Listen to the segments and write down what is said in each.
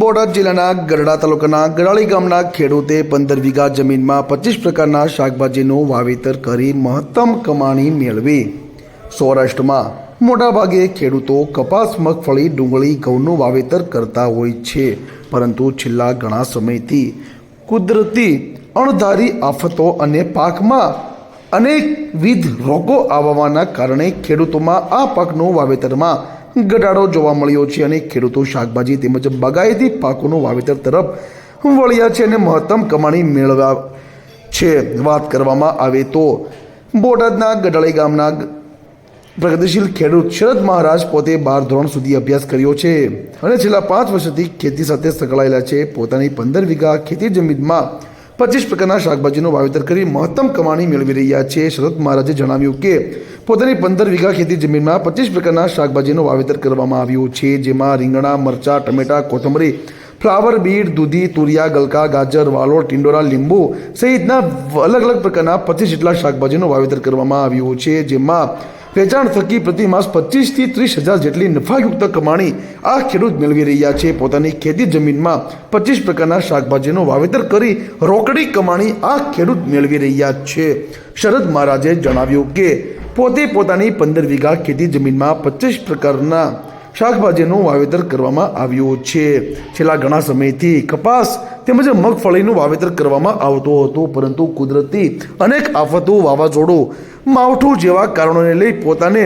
બોટાદ જિલ્લાના ગરડા તાલુકાના ગરાળી ગામના ખેડૂતે 15 વીઘા જમીનમાં 25 પ્રકારના શાકભાજીનું વાવેતર કરી મહત્તમ કમાણી મેળવી। સૌરાષ્ટ્રમાં મોટાભાગે ખેડૂતો કપાસ, મગફળી, ડુંગળી, ઘઉંનું વાવેતર કરતા હોય છે, પરંતુ છેલ્લા ઘણા સમયથી કુદરતી અણધારી આફતો અને પાકમાં અનેકવિધ રોગો આવવાના કારણે ખેડૂતોમાં આ પાકનું વાવેતરમાં ઘટાડો જોવા મળ્યો છે અને ખેડૂતો શાકભાજી તેમજ બાગાયતી પાકોનું વાવેતર તરફ વળ્યા છે અને મહત્તમ કમાણી મેળવ્યા છે। વાત કરવામાં આવે તો બોટાદના ગઢાળી ગામના પ્રગતિશીલ ખેડૂત શરદ મહારાજ પોતે 12 ધોરણ સુધી અભ્યાસ કર્યો છે અને છેલ્લા 5 વર્ષથી ખેતી સાથે સંકળાયેલા છે। પોતાની 15 વીઘા ખેતી જમીનમાં 25 પ્રકારના શાકભાજીનું વાવેતર કરી મહત્તમ કમાણી મેળવી રહ્યા છે। શરદ મહારાજે જણાવ્યું કે પોતાની 15 વીઘા ખેતી જમીનમાં 25 પ્રકારના શાકભાજીનું વાવેતર કરવામાં આવ્યું છે, જેમાં રીંગણા, મરચાં, ટમેટા, કોથમરી, ફ્લાવર, બીટ, દૂધી, તુરિયા, ગલકા, ગાજર, વાલોળ, ટિંડોરા, લીંબુ સહિતના અલગ અલગ પ્રકારના 25 જેટલા શાકભાજીનું વાવેતર કરવામાં આવ્યું છે, જેમાં વેચાણ થકી પ્રતિ માસ 25 થી 30 હજાર જેટલી નફાયુક્ત કમાણી આ ખેડૂત મેળવી રહ્યા છે। પોતાની ખેતી જમીનમાં 25 પ્રકારના શાકભાજીનું વાવેતર કરી રોકડી કમાણી આ ખેડૂત મેળવી રહ્યા છે। શરદ મહારાજે જણાવ્યું કે પોતે પોતાની 15 વીઘા ખેતી જમીનમાં 25 પ્રકારના શાકભાજીનું વાવેતર કરવામાં આવ્યું છે। છેલ્લા ઘણા સમયથી કપાસ તેમજ મગફળીનું વાવેતર કરવામાં આવતું હતું, પરંતુ કુદરતી અનેક આફતો, વાવાઝોડું, માવઠું જેવા કારણોને લઈ પોતાને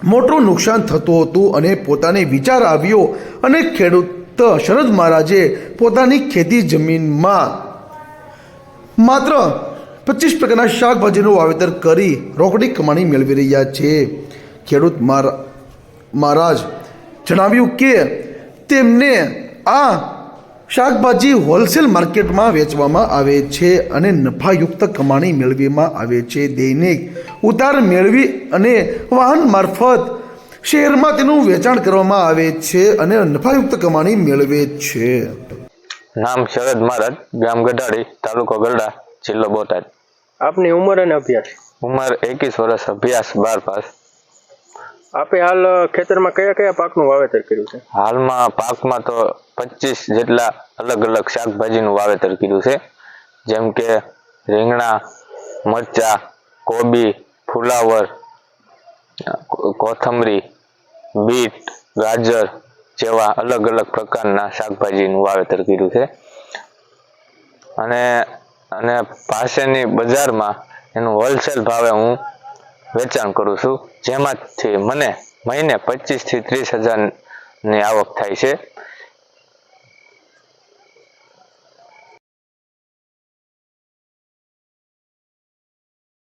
મોટું નુકસાન થતું હતું અને પોતાને વિચાર આવ્યો અને ખેડૂત શરદ મહારાજે પોતાની ખેતી જમીનમાં માત્ર 25 પ્રકારના શાકભાજીનું વાવેતર કરી રોકડી કમાણી મેળવી રહ્યા છે। ખેડૂત મહારાજ જણાવ્યું કે તેમને આ શાકભાજી હોલસેલ માર્કેટમાં વેચવામાં આવે છે અને નફાયુક્ત કમાણી મેળવવામાં આવે છે। દૈનિક ઉતાર મેળવી અને વાહન મારફત શહેરમાં તેનું વેચાણ કરવામાં આવે છે અને નફાયુક્ત કમાણી મેળવે છે। નામ શરદ મહારાજ, ગામ ગઢાળી, તાલુકો ગરડા, જિલ્લો બોટાદ। આપની ઉંમર અને અભ્યાસ? ઉંમર 21 વર્ષ, અભ્યાસ 12 પાસ। આપે હાલ ખેતરમાં કયા કયા પાકનું વાવેતર કર્યું છે? હાલમાં પાકમાં તો 25 જેટલા અલગ અલગ શાકભાજીનું વાવેતર કર્યું છે, જેમ કે રીંગણા, મરચા, કોબી, ફુલાવર, કોથમરી, બીટ, ગાજર જેવા અલગ અલગ પ્રકારના શાકભાજીનું વાવેતર કર્યું છે અને પાસેની બજારમાં એનું હોલસેલ ભાવે હું વેચાણ કરું છું, જેમાંથી મને મહિને 25 થી 30 હજારની આવક થાય છે।